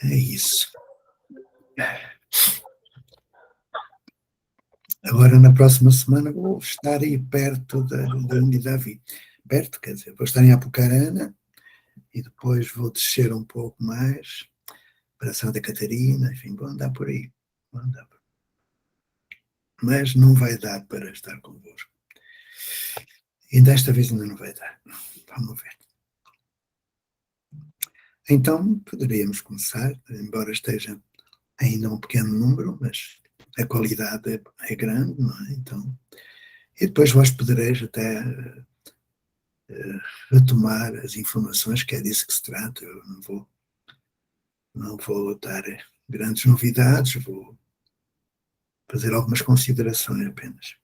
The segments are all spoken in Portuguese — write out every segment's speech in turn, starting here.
É isso. Agora, na próxima semana, vou estar aí perto da Unidade. Perto, quer dizer, vou estar em Apucarana e depois vou descer um pouco mais para Santa Catarina, enfim, vou andar por aí. Mas não vai dar para estar convosco. E desta vez ainda não vai dar. Vamos ver. Então, poderíamos começar, embora esteja ainda um pequeno número, mas a qualidade é grande, não é? Então, e depois vós podereis até retomar as informações, que é disso que se trata. Eu não vou dar grandes novidades, vou fazer algumas considerações apenas.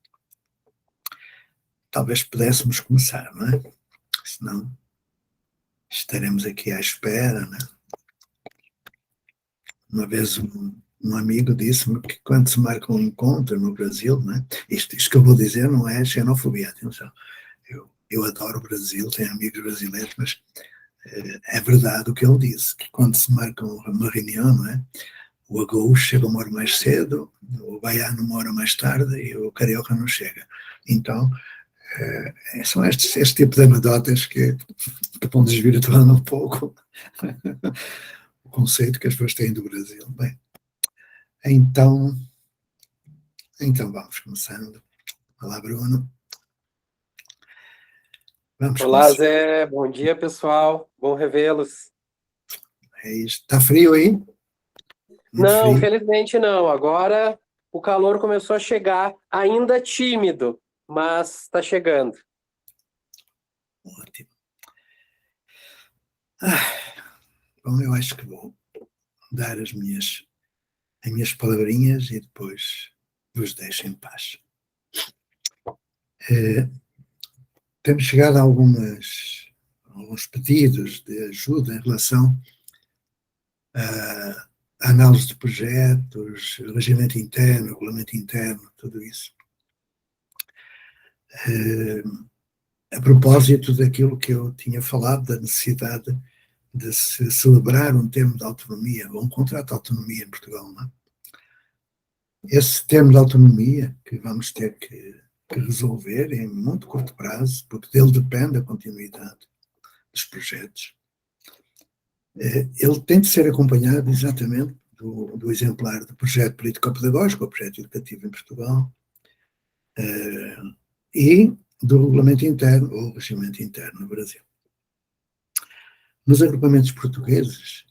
Talvez pudéssemos começar, não é? Senão estaremos aqui à espera, não é? Uma vez um amigo disse-me que quando se marca um encontro no Brasil, não é? Isto que eu vou dizer não é xenofobia, atenção. Eu adoro o Brasil, tenho amigos brasileiros, mas é verdade o que ele disse, que quando se marca uma reunião, não é? O gaúcho chega uma hora mais cedo, o baiano uma hora mais tarde e o carioca não chega. Então, são este tipo de anedotas que vão desvirtuando um pouco o conceito que as pessoas têm do Brasil. Bem, então vamos começando. Olá, Bruno. Vamos Olá, começar. Zé. Bom dia, pessoal. Bom revê-los. É isto. Está frio aí? Muito Não, frio. felizmente não. Agora o calor começou a chegar, ainda tímido, mas está chegando. Ótimo. Bom, eu acho que vou dar as minhas palavrinhas e depois vos deixo em paz. Temos chegado a alguns pedidos de ajuda em relação à análise de projetos, regimento interno, regulamento interno, tudo isso. A propósito daquilo que eu tinha falado, da necessidade de se celebrar um termo de autonomia, ou um contrato de autonomia em Portugal, não é? Esse termo de autonomia que vamos ter que resolver em muito curto prazo, porque dele depende a continuidade dos projetos, ele tem de ser acompanhado exatamente do exemplar do projeto político-pedagógico, o projeto educativo em Portugal, e do regulamento interno, ou regimento interno no Brasil. Nos agrupamentos portugueses,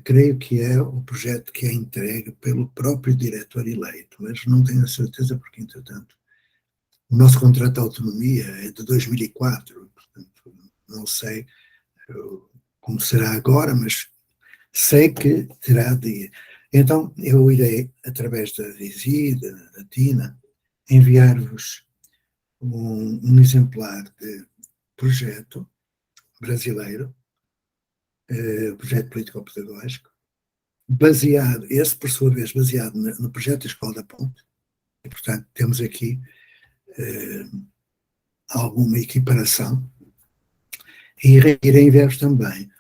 creio que é o projeto que é entregue pelo próprio diretor eleito, mas não tenho a certeza porque, entretanto, o nosso contrato de autonomia é de 2004, portanto, não sei como será agora, mas sei que terá de. Então, eu irei, através da Visi, da Tina, enviar-vos um exemplar de projeto brasileiro, projeto político-pedagógico, baseado, esse por sua vez, baseado no projeto da Escola da Ponte, e, portanto, temos aqui alguma equiparação, e irei enviar-vos também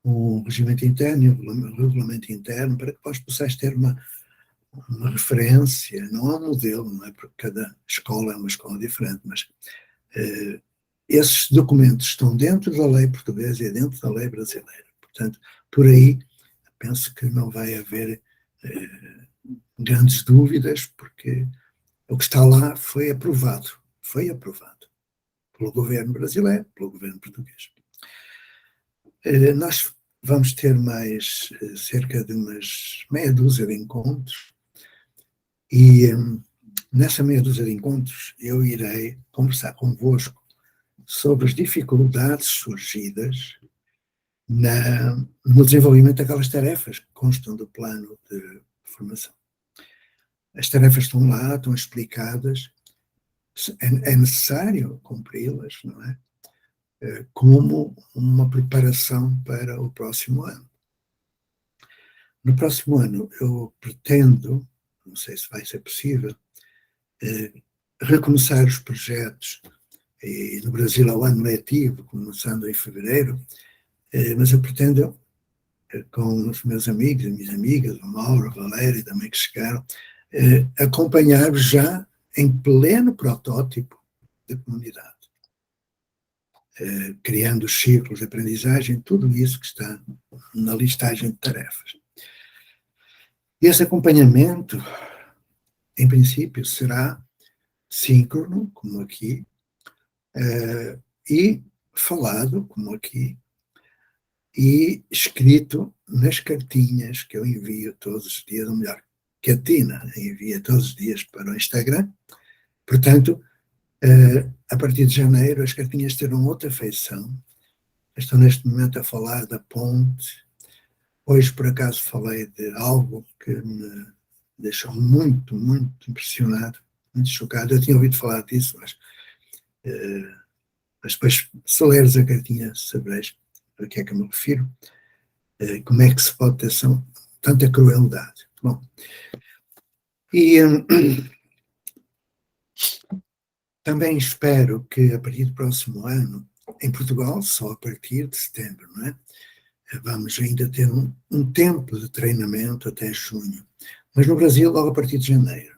um regimento interno e um regulamento interno para que vós possais ter uma referência, não há um modelo, não é? Porque cada escola é uma escola diferente, mas esses documentos estão dentro da lei portuguesa e dentro da lei brasileira. Portanto, por aí, penso que não vai haver grandes dúvidas, porque o que está lá foi aprovado pelo governo brasileiro, pelo governo português. Nós vamos ter mais cerca de umas meia dúzia de encontros, e nessa meia dúzia de encontros eu irei conversar convosco sobre as dificuldades surgidas no desenvolvimento daquelas tarefas que constam do plano de formação. As tarefas estão lá, estão explicadas, é necessário cumpri-las, não é? Como uma preparação para o próximo ano. No próximo ano eu pretendo, não sei se vai ser possível, recomeçar os projetos, e no Brasil ao ano letivo, começando em fevereiro, mas eu pretendo com os meus amigos e minhas amigas, o Mauro, a Valéria também que chegaram, acompanhar-vos já em pleno protótipo de comunidade, criando os círculos de aprendizagem, tudo isso que está na listagem de tarefas. E esse acompanhamento, em princípio, será síncrono, como aqui, e falado, como aqui, e escrito nas cartinhas que eu envio todos os dias, ou melhor, que a Tina envia todos os dias para o Instagram. Portanto, a partir de janeiro, as cartinhas terão outra feição. Estou neste momento a falar da ponte. Hoje, por acaso, falei de algo que me deixou muito, muito impressionado, muito chocado. Eu tinha ouvido falar disso, mas depois, se leres a cartinha, sabereis a que é que eu me refiro. Como é que se pode ter tanta crueldade. Bom, e também espero que a partir do próximo ano, em Portugal, só a partir de setembro, não é? Vamos ainda ter um tempo de treinamento até junho. Mas no Brasil, logo a partir de janeiro,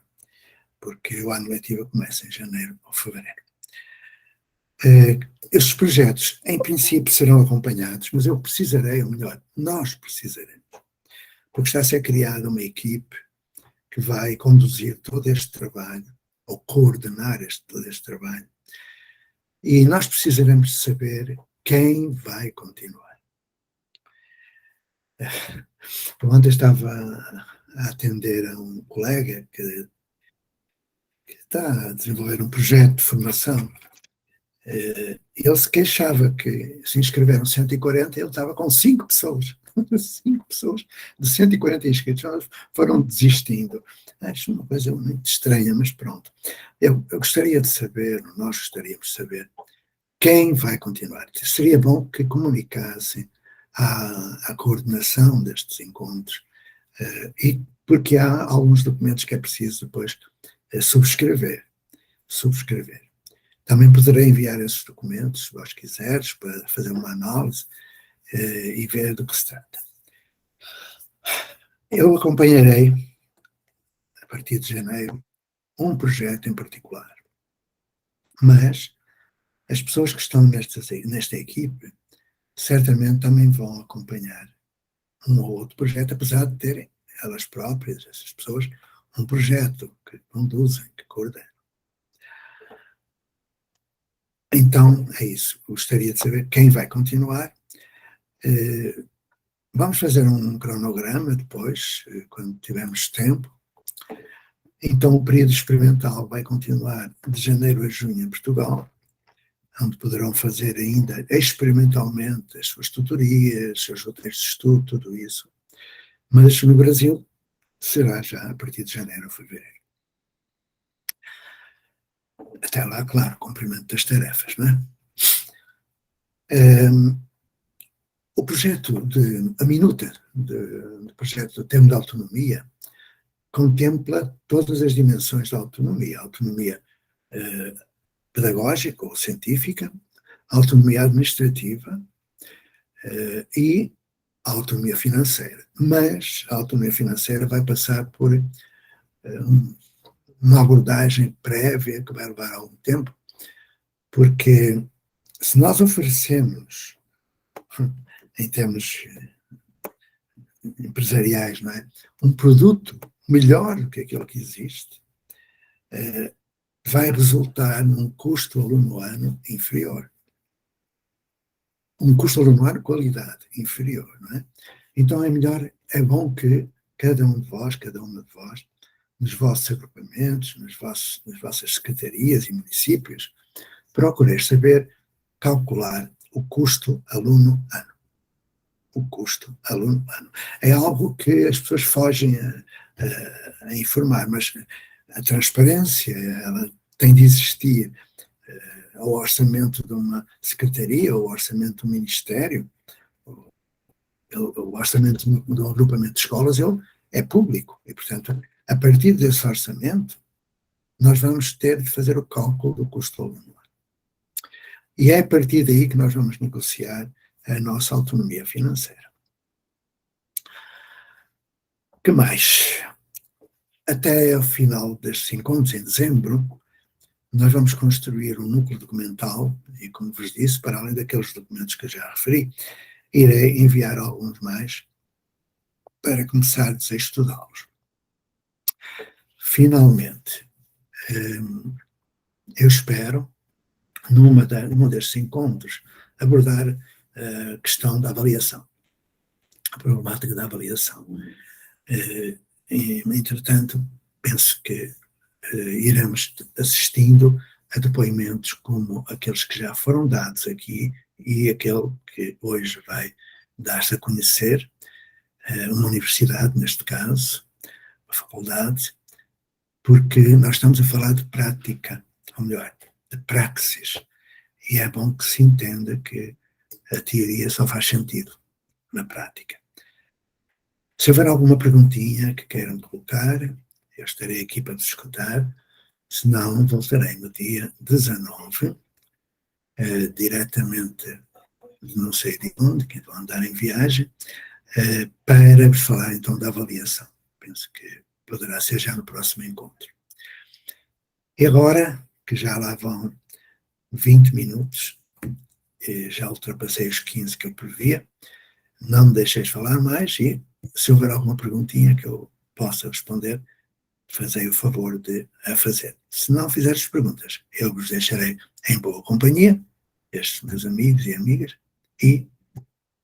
porque o ano letivo começa em janeiro ou fevereiro. Estes projetos, em princípio, serão acompanhados, mas eu precisarei, ou melhor, nós precisaremos, porque está a ser criada uma equipe que vai conduzir todo este trabalho, ou coordenar todo este trabalho, e nós precisaremos saber quem vai continuar. Ontem estava a atender a um colega que está a desenvolver um projeto de formação. Ele se queixava que se inscreveram 140 e ele estava com 5 pessoas. 5 pessoas de 140 inscritos foram desistindo. Acho uma coisa muito estranha, mas pronto. Eu gostaria de saber, nós gostaríamos de saber, quem vai continuar. Seria bom que comunicassem a coordenação destes encontros, e porque há alguns documentos que é preciso depois subscrever. Também poderei enviar esses documentos, se vós quiseres, para fazer uma análise e ver do que se trata. Eu acompanharei, a partir de janeiro, um projeto em particular. Mas as pessoas que estão nesta equipe certamente também vão acompanhar um ou outro projeto, apesar de terem elas próprias, essas pessoas, um projeto que conduzem, que coordenam. Então, é isso. Gostaria de saber quem vai continuar. Vamos fazer um cronograma depois, quando tivermos tempo. Então, o período experimental vai continuar de janeiro a junho em Portugal, onde poderão fazer ainda experimentalmente as suas tutorias, os seus roteiros de estudo, tudo isso. Mas no Brasil será já a partir de janeiro ou fevereiro. Até lá, claro, cumprimento das tarefas, não é? O projeto a minuta do projeto do termo de autonomia contempla todas as dimensões da autonomia. A autonomia pedagógica ou científica, a autonomia administrativa e a autonomia financeira. Mas a autonomia financeira vai passar por uma abordagem prévia que vai levar algum tempo, porque se nós oferecemos, em termos empresariais, não é, um produto melhor do que aquele que existe, vai resultar num custo aluno-ano inferior. Um custo aluno-ano qualidade inferior, não é? Então é bom que cada um de vós, cada uma de vós, nos vossos agrupamentos, nas vossas secretarias e municípios, procureis saber calcular o custo aluno-ano. O custo aluno-ano. É algo que as pessoas fogem a informar, mas a transparência, ela tem de existir ao orçamento de uma secretaria, ou orçamento de um ministério, o orçamento de um agrupamento de escolas, ele é público. E, portanto, a partir desse orçamento, nós vamos ter de fazer o cálculo do custo aluno. E é a partir daí que nós vamos negociar a nossa autonomia financeira. que mais? Até ao final destes encontros, em dezembro, nós vamos construir um núcleo documental, e como vos disse, para além daqueles documentos que eu já referi, irei enviar alguns mais para começarmos a estudá-los. Finalmente, eu espero, num destes encontros, abordar a questão da avaliação, a problemática da avaliação. Entretanto, penso que iremos assistindo a depoimentos como aqueles que já foram dados aqui e aquele que hoje vai dar-se a conhecer, uma universidade, neste caso, uma faculdade, porque nós estamos a falar de prática, ou melhor, de praxis, e é bom que se entenda que a teoria só faz sentido na prática. Se houver alguma perguntinha que queiram colocar, eu estarei aqui para vos escutar, senão voltarei no dia 19, diretamente, não sei de onde, que vou andar em viagem, para vos falar então da avaliação. Penso que poderá ser já no próximo encontro. E agora, que já lá vão 20 minutos, já ultrapassei os 15 que eu previa, não me deixeis falar mais e, se houver alguma perguntinha que eu possa responder, fazei o favor de a fazer. Se não fizeres perguntas, eu vos deixarei em boa companhia, estes meus amigos e amigas, e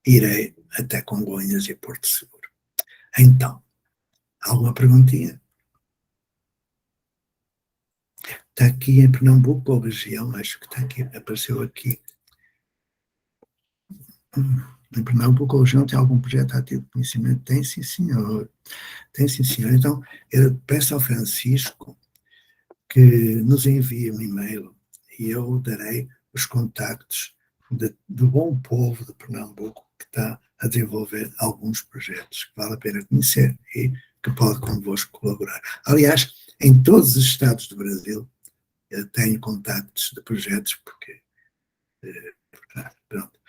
irei até Congonhas e Porto Seguro. Então, alguma perguntinha? Está aqui em Pernambuco ou região, acho que está aqui, apareceu aqui. Em Pernambuco ou região tem algum projeto ativo de conhecimento? Tem, sim, senhor. Tem, sim, senhor. Então, eu peço ao Francisco que nos envie um e-mail e eu darei os contactos do bom povo de Pernambuco que está a desenvolver alguns projetos que vale a pena conhecer e que pode convosco colaborar. Aliás, em todos os estados do Brasil eu tenho contactos de projetos porque, pronto.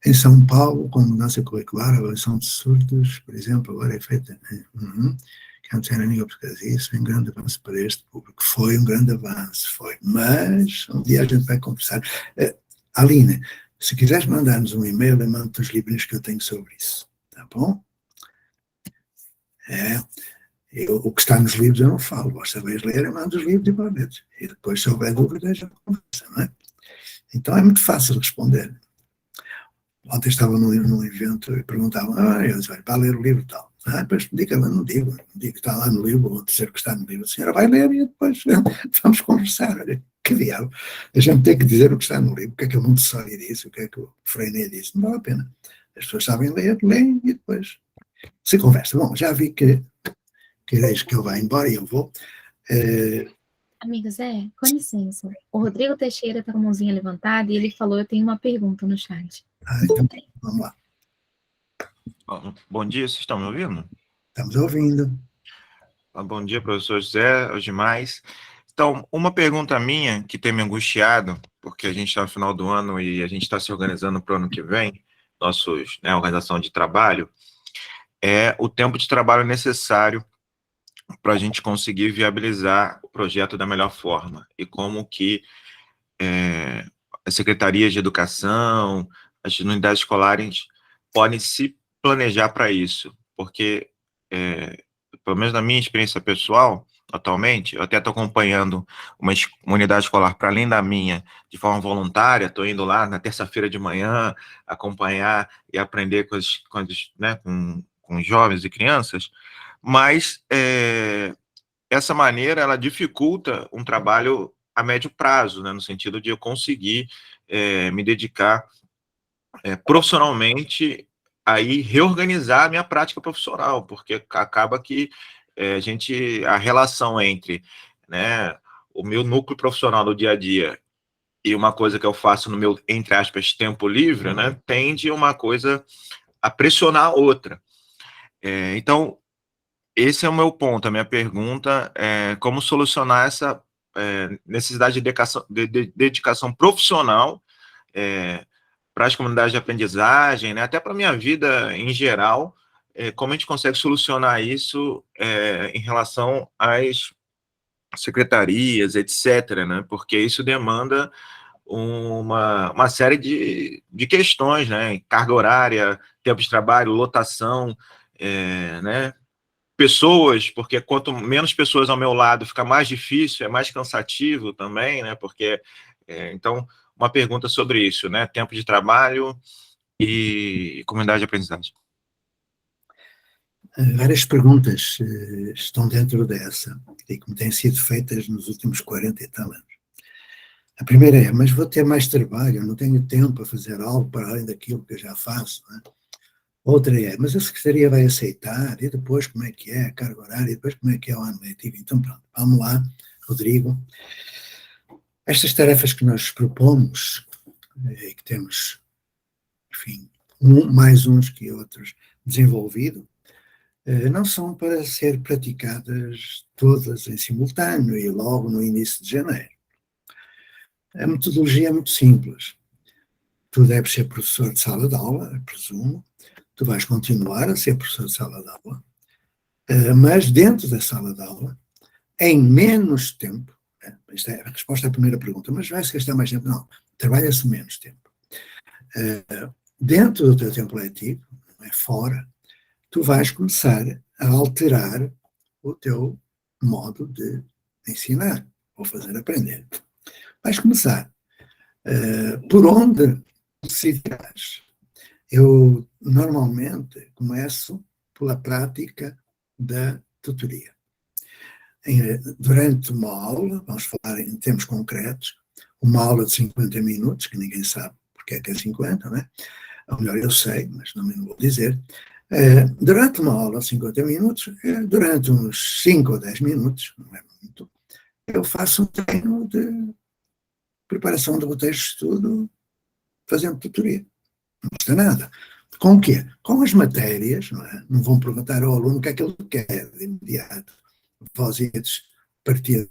Em São Paulo, com mudança curricular, a avaliação de surdos, por exemplo, agora é feita que antes era nível português, isso foi um grande avanço para este público, foi um grande avanço, foi, mas um dia a gente vai conversar. Aline, se quiseres mandar-nos um e-mail, eu mando-te os livrinhos que eu tenho sobre isso, tá bom? O que está nos livros eu não falo, vós sabeis ler, eu mando os livros igualmente, e depois se houver dúvidas, já conversa, não é? Então é muito fácil responder. Ontem estava num evento e perguntavam, eu disse, vai ler o livro e tal. Depois diga lá, não digo que está lá no livro, vou dizer que está no livro. A senhora vai ler e depois vamos conversar. Olha, que diabo. A gente tem que dizer o que está no livro, o que é que o Montessori disse, o que é que o Freinet disse. Não vale a pena. As pessoas sabem ler, leem e depois se conversa. Bom, já vi que quereis que eu vá embora e eu vou. Amigo Zé, com licença. O Rodrigo Teixeira está com a mãozinha levantada e ele falou, eu tenho uma pergunta no chat. Então, vamos lá. Bom dia, vocês estão me ouvindo? Estamos ouvindo. Bom dia, professor José, os demais. Então, uma pergunta minha que tem me angustiado, porque a gente está no final do ano e a gente está se organizando para o ano que vem, organização de trabalho, é o tempo de trabalho necessário para a gente conseguir viabilizar o projeto da melhor forma e como que as secretarias de educação, as unidades escolares podem se planejar para isso, porque, pelo menos na minha experiência pessoal, atualmente, eu até estou acompanhando uma unidade escolar para além da minha, de forma voluntária, estou indo lá na terça-feira de manhã, acompanhar e aprender com jovens e crianças, mas essa maneira, ela dificulta um trabalho a médio prazo, né, no sentido de eu conseguir me dedicar profissionalmente aí reorganizar a minha prática profissional, porque acaba que a relação entre, né, o meu núcleo profissional do dia a dia e uma coisa que eu faço no meu, entre aspas, tempo livre, né, tende uma coisa a pressionar a outra. Então, esse é o meu ponto, a minha pergunta é como solucionar essa necessidade de dedicação profissional para as comunidades de aprendizagem, né, até para a minha vida em geral, como a gente consegue solucionar isso em relação às secretarias, etc., né? Porque isso demanda uma série de questões, né? Carga horária, tempo de trabalho, lotação, né? Pessoas, porque quanto menos pessoas ao meu lado, fica mais difícil, é mais cansativo também, né? Porque, então, uma pergunta sobre isso, né? Tempo de trabalho e comunidade de aprendizagem. Várias perguntas estão dentro dessa, e como têm sido feitas nos últimos 40 e tal anos. A primeira é, mas vou ter mais trabalho, eu não tenho tempo para fazer algo para além daquilo que eu já faço, não é? Outra é, mas a Secretaria vai aceitar, e depois como é que é a carga horária, e depois como é que é o ano letivo. Então pronto, vamos lá, Rodrigo. Estas tarefas que nós propomos, e que temos, enfim, mais uns que outros desenvolvido, não são para ser praticadas todas em simultâneo e logo no início de janeiro. A metodologia é muito simples. Tu deves ser professor de sala de aula, presumo, tu vais continuar a ser professor de sala de aula, mas dentro da sala de aula, em menos tempo, esta é a resposta à primeira pergunta, mas vai-se gastar mais tempo? Não, trabalha-se menos tempo. Dentro do teu tempo letivo, não é fora, tu vais começar a alterar o teu modo de ensinar ou fazer aprender. Vais começar por onde decidirás. Eu normalmente começo pela prática da tutoria. Durante uma aula, vamos falar em termos concretos, uma aula de 50 minutos, que ninguém sabe porque é que é 50, não é? Ou melhor, eu sei, mas não vou dizer. Durante uma aula de 50 minutos, durante uns 5 ou 10 minutos, não é muito, eu faço um treino de preparação de roteiros de estudo fazendo tutoria. Não custa nada. Com o quê? Com as matérias, não é? Não vão perguntar ao aluno o que é que ele quer de imediato. Vós ides partir,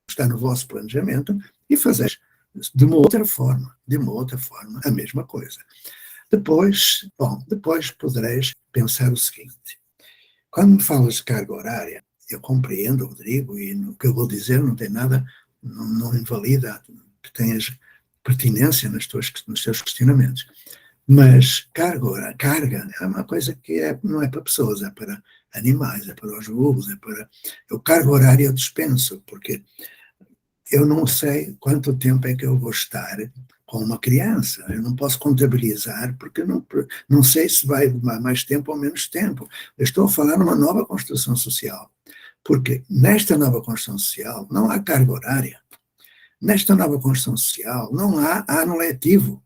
está no vosso planejamento e fazeis de uma outra forma, a mesma coisa. Depois podereis pensar o seguinte: quando me falas de carga horária, eu compreendo, Rodrigo, e o que eu vou dizer não tem nada, não invalida que tenhas pertinência nos teus questionamentos. Mas carga é uma coisa que não é para pessoas, é para animais, é para os burros, eu carga horária eu dispenso, porque eu não sei quanto tempo é que eu vou estar com uma criança. Eu não posso contabilizar, porque não sei se vai demorar mais tempo ou menos tempo. Eu estou a falar numa nova construção social, porque nesta nova construção social não há carga horária. Nesta nova construção social não há ano letivo.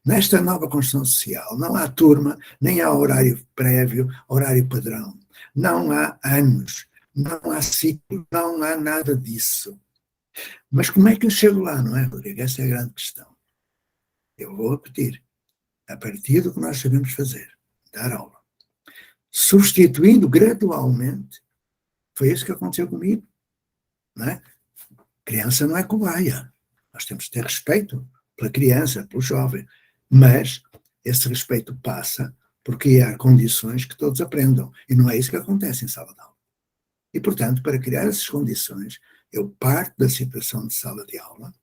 Nesta nova construção social não há turma, nem há horário prévio, horário padrão. Não há anos, não há ciclo, não há nada disso. Mas como é que eu chego lá, não é, Rodrigo? Essa é a grande questão. Eu vou repetir. A partir do que nós sabemos fazer, dar aula, substituindo gradualmente, foi isso que aconteceu comigo, não é? Criança não é cobaia. Nós temos que ter respeito pela criança, pelo jovem, mas esse respeito passa porque há condições que todos aprendam, e não é isso que acontece em sala de aula. E, portanto, para criar essas condições, eu parto da situação de sala de aula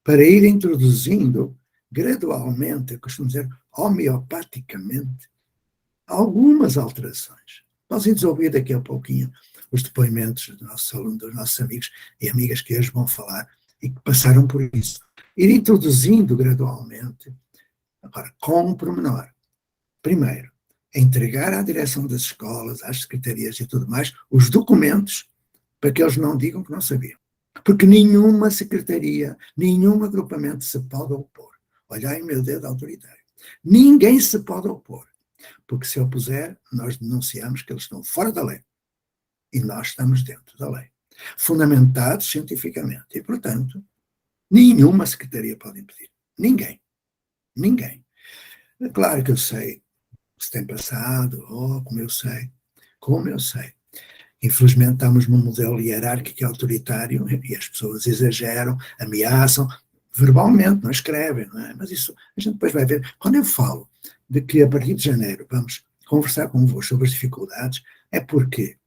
para ir introduzindo gradualmente, eu costumo dizer homeopaticamente, algumas alterações. Nós iremos ouvir daqui a pouquinho os depoimentos dos nossos alunos, dos nossos amigos e amigas que hoje vão falar e que passaram por isso. Ir introduzindo gradualmente, agora, com um pormenor. Primeiro, entregar à direção das escolas, às secretarias e tudo mais, os documentos para que eles não digam que não sabiam. Porque nenhuma secretaria, nenhum agrupamento se pode opor. Olha aí meu dedo autoritário. Ninguém se pode opor. Porque se opuser, nós denunciamos que eles estão fora da lei. E nós estamos dentro da lei. Fundamentados cientificamente. E, portanto, nenhuma secretaria pode impedir. Ninguém. Ninguém. É claro que eu sei se tem passado, como eu sei. Infelizmente estamos num modelo hierárquico e autoritário e as pessoas exageram, ameaçam, verbalmente, não escrevem, não é? Mas isso a gente depois vai ver. Quando eu falo de que a partir de janeiro vamos conversar convosco sobre as dificuldades, é porque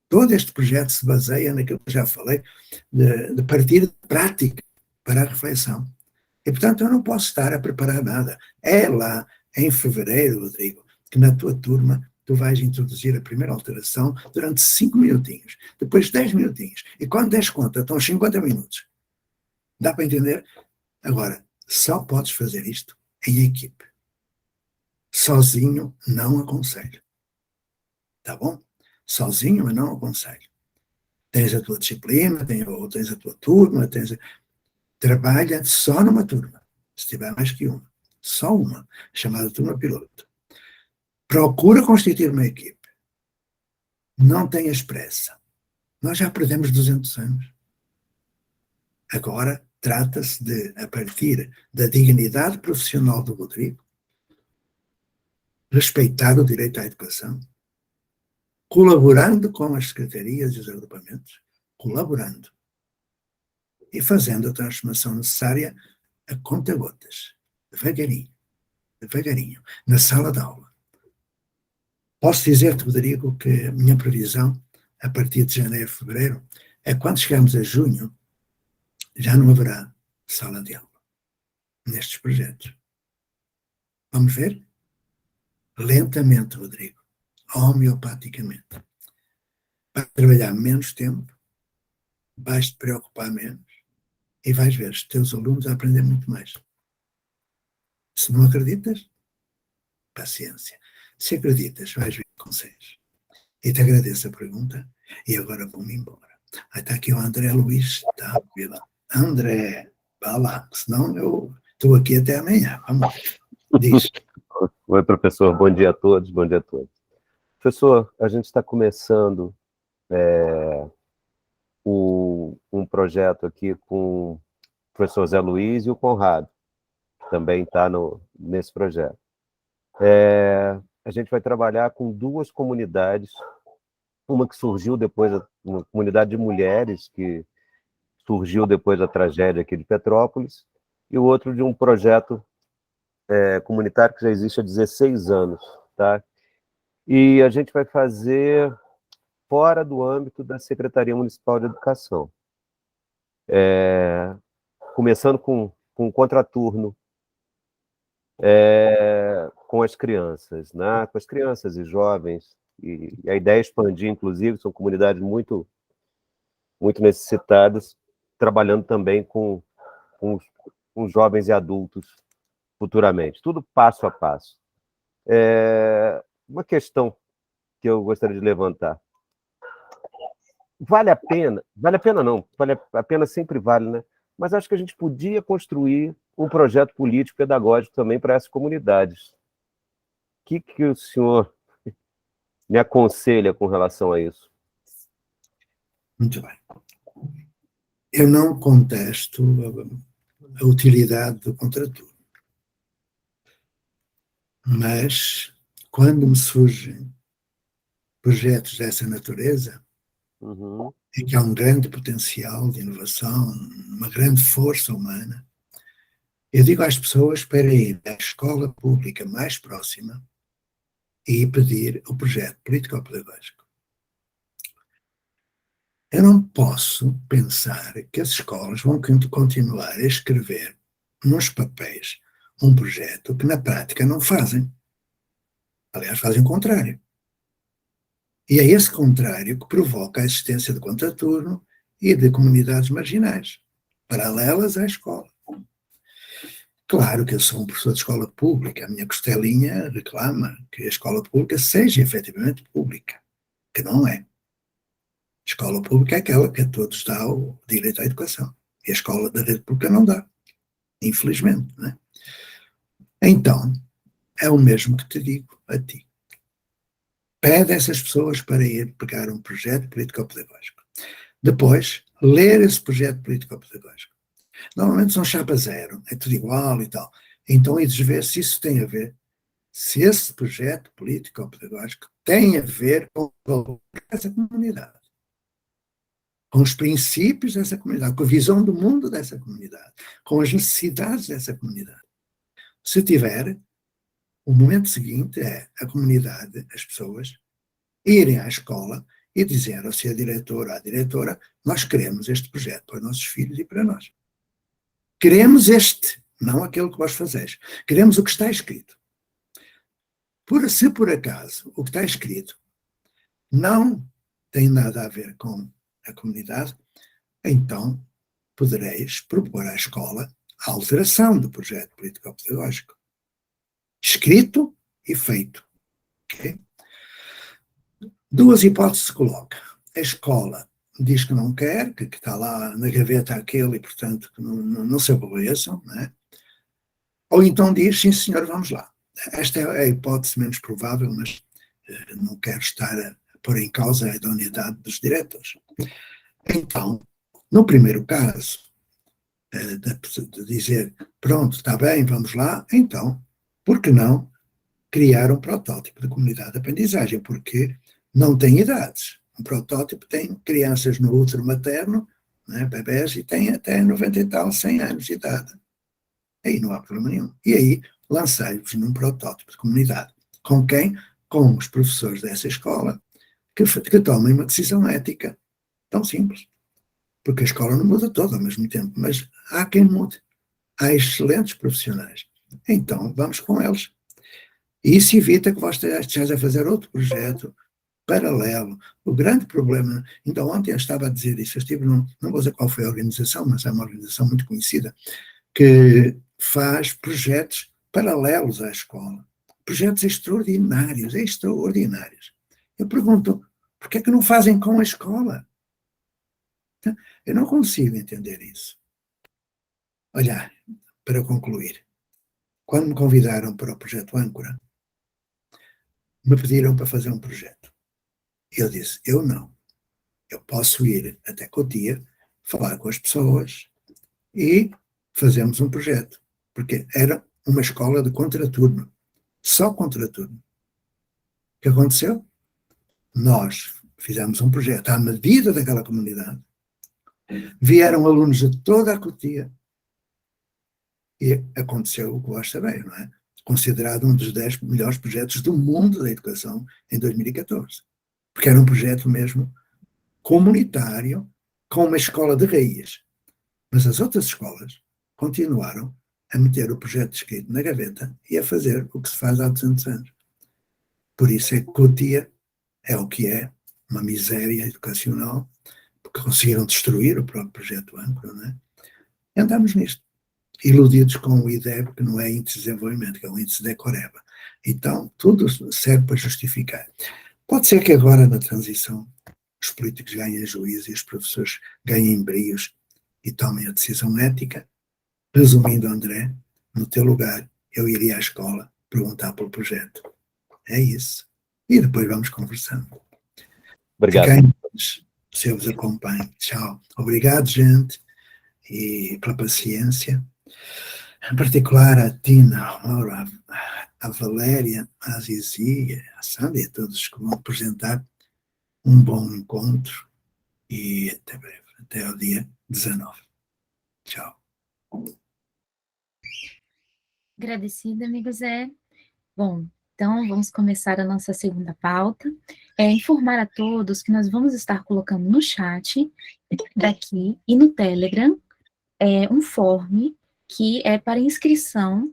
todo este projeto se baseia naquilo que já falei, de partir de prática para a reflexão. E, portanto, eu não posso estar a preparar nada. É lá, em fevereiro, Rodrigo, que na tua turma tu vais introduzir a primeira alteração durante 5 minutinhos, depois 10 minutinhos. E quando des conta, estão 50 minutos. Dá para entender? Agora, só podes fazer isto em equipe. Sozinho, não aconselho. Tá bom? Sozinho, eu não aconselho. Tens a tua disciplina, tens a tua turma, trabalha só numa turma, se tiver mais que uma. Só uma, chamada turma piloto. Procura constituir uma equipe. Não tenhas pressa. Nós já perdemos 200 anos. Agora, trata-se de, a partir da dignidade profissional do Rodrigo, respeitar o direito à educação, colaborando com as secretarias e os agrupamentos, colaborando, e fazendo a transformação necessária a conta-gotas, devagarinho, na sala de aula. Posso dizer-te, Rodrigo, que a minha previsão, a partir de janeiro, fevereiro, é quando chegarmos a junho, já não haverá sala de aula nestes projetos. Vamos ver? Lentamente, Rodrigo, homeopaticamente. Vais trabalhar menos tempo, vais te preocupar menos e vais ver os teus alunos a aprender muito mais. Se não acreditas, paciência. Se acreditas, vais ver conselhos. E te agradeço a pergunta e agora vou-me embora. Aí está aqui o André Luiz, tá? André, vá lá, senão eu estou aqui até amanhã. Vamos, diz. Oi, professor, bom dia a todos, bom dia a todos. Professor, a gente está começando um projeto aqui com o professor Zé Luiz e o Conrado, que também está nesse projeto. A gente vai trabalhar com 2 comunidades, uma que surgiu depois, uma comunidade de mulheres, que surgiu depois da tragédia aqui de Petrópolis, e o outro de um projeto comunitário que já existe há 16 anos, tá? E a gente vai fazer fora do âmbito da Secretaria Municipal de Educação. Começando com um contraturno com as crianças, né? Com as crianças e jovens, e a ideia é expandir, inclusive, são comunidades muito, muito necessitadas, trabalhando também com jovens e adultos futuramente, tudo passo a passo. Uma questão que eu gostaria de levantar. Vale a pena não, vale a pena sempre vale, né? Mas acho que a gente podia construir um projeto político pedagógico também para essas comunidades. O que o senhor me aconselha com relação a isso? Muito bem. Eu não contesto a utilidade do contraturno. Mas, quando me surgem projetos dessa natureza, em que há um grande potencial de inovação, uma grande força humana, eu digo às pessoas para ir à escola pública mais próxima e pedir o projeto político-pedagógico. Eu não posso pensar que as escolas vão continuar a escrever nos papéis um projeto que na prática não fazem. Aliás, fazem o contrário. E é esse contrário que provoca a existência de contraturno e de comunidades marginais, paralelas à escola. Claro que eu sou um professor de escola pública, a minha costelinha reclama que a escola pública seja efetivamente pública, que não é. A escola pública é aquela que a todos dá o direito à educação. E a escola da rede pública não dá, infelizmente. Não é? Então, é o mesmo que te digo a ti. Pede a essas pessoas para ir pegar um projeto político-pedagógico. Depois, ler esse projeto político-pedagógico. Normalmente são chapa zero, é tudo igual e tal. Então, eles ver se isso tem a ver, se esse projeto político-pedagógico tem a ver com essa comunidade, com os princípios dessa comunidade, com a visão do mundo dessa comunidade, com as necessidades dessa comunidade. Se tiver, O momento seguinte é a comunidade, as pessoas, irem à escola e dizer ao seu diretor ou à diretora: nós queremos este projeto para os nossos filhos e para nós. Queremos este, não aquele que vós fazeis. Queremos o que está escrito. Se por acaso o que está escrito não tem nada a ver com a comunidade, então podereis propor à escola a alteração do projeto político-pedagógico. Escrito e feito. Okay? Duas hipóteses se coloca. A escola diz que não quer, que está lá na gaveta aquele e, portanto, que não se aborreçam, não é? Ou então diz: sim, senhor, vamos lá. Esta é a hipótese menos provável, mas não quero estar a pôr em causa a idoneidade dos diretores. Então, no primeiro caso, de dizer: pronto, está bem, vamos lá, então, por que não criar um protótipo de comunidade de aprendizagem? Porque não tem idades. Um protótipo tem crianças no útero materno, né, bebés, e tem até 90 e tal, 100 anos de idade. Aí não há problema nenhum. E aí lancei-vos num protótipo de comunidade. Com quem? Com os professores dessa escola, que tomem uma decisão ética. Tão simples. Porque a escola não muda toda ao mesmo tempo, mas há quem mude. Há excelentes profissionais. Então, vamos com eles. E isso evita que você esteja a fazer outro projeto paralelo. O grande problema, ainda ontem eu estava a dizer isso, eu estive, não vou dizer qual foi a organização, mas é uma organização muito conhecida, que faz projetos paralelos à escola. Projetos extraordinários, extraordinários. Eu pergunto: por que é que não fazem com a escola? Eu não consigo entender isso. Olha, para concluir, quando me convidaram para o projeto Âncora, me pediram para fazer um projeto. Eu disse: eu não. Eu posso ir até Cotia, falar com as pessoas e fazemos um projeto. Porque era uma escola de contraturno. Só contraturno. O que aconteceu? Nós fizemos um projeto à medida daquela comunidade. Vieram alunos de toda a Cotia. E aconteceu o que vós sabeis, não é? Considerado um dos 10 melhores projetos do mundo da educação em 2014. Porque era um projeto mesmo comunitário, com uma escola de raiz. Mas as outras escolas continuaram a meter o projeto escrito na gaveta e a fazer o que se faz há 200 anos. Por isso é que Cotia é o que é, uma miséria educacional, porque conseguiram destruir o próprio projeto Âncora, não é? E andamos nisto, iludidos com o IDEB, que não é índice de desenvolvimento, que é o índice de Ecoreba. Então, tudo serve para justificar. Pode ser que agora, na transição, os políticos ganhem juízo e os professores ganhem brios e tomem a decisão ética. Resumindo, André, no teu lugar, eu iria à escola perguntar pelo projeto. É isso. E depois vamos conversando. Obrigado. Fiquem todos, se eu vos acompanho. Tchau. Obrigado, gente, e pela paciência. Em particular a Tina, a Maura, a Valéria, a Zizi, a Sandra e a todos que vão apresentar um bom encontro e até breve, até o dia 19. Tchau. Agradecida, amigo Zé. Bom, então vamos começar a nossa segunda pauta. Informar a todos que nós vamos estar colocando no chat daqui e no Telegram um form que é para inscrição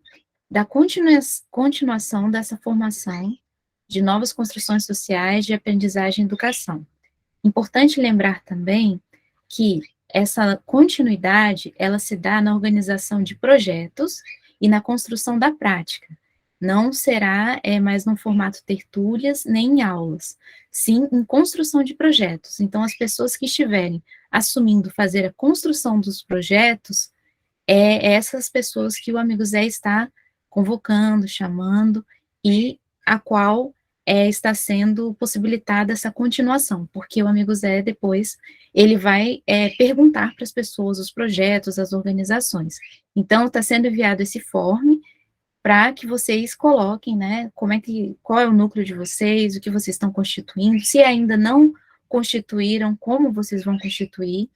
da continuação dessa formação de novas construções sociais de aprendizagem e educação. Importante lembrar também que essa continuidade, ela se dá na organização de projetos e na construção da prática. Não será mais no formato tertúlias, nem em aulas, sim em construção de projetos. Então, as pessoas que estiverem assumindo fazer a construção dos projetos, essas pessoas que o amigo Zé está convocando, chamando, e a qual está sendo possibilitada essa continuação, porque o amigo Zé depois, ele vai perguntar para as pessoas os projetos, as organizações. Então, está sendo enviado esse form para que vocês coloquem, né, qual é o núcleo de vocês, o que vocês estão constituindo, se ainda não constituíram, como vocês vão constituir.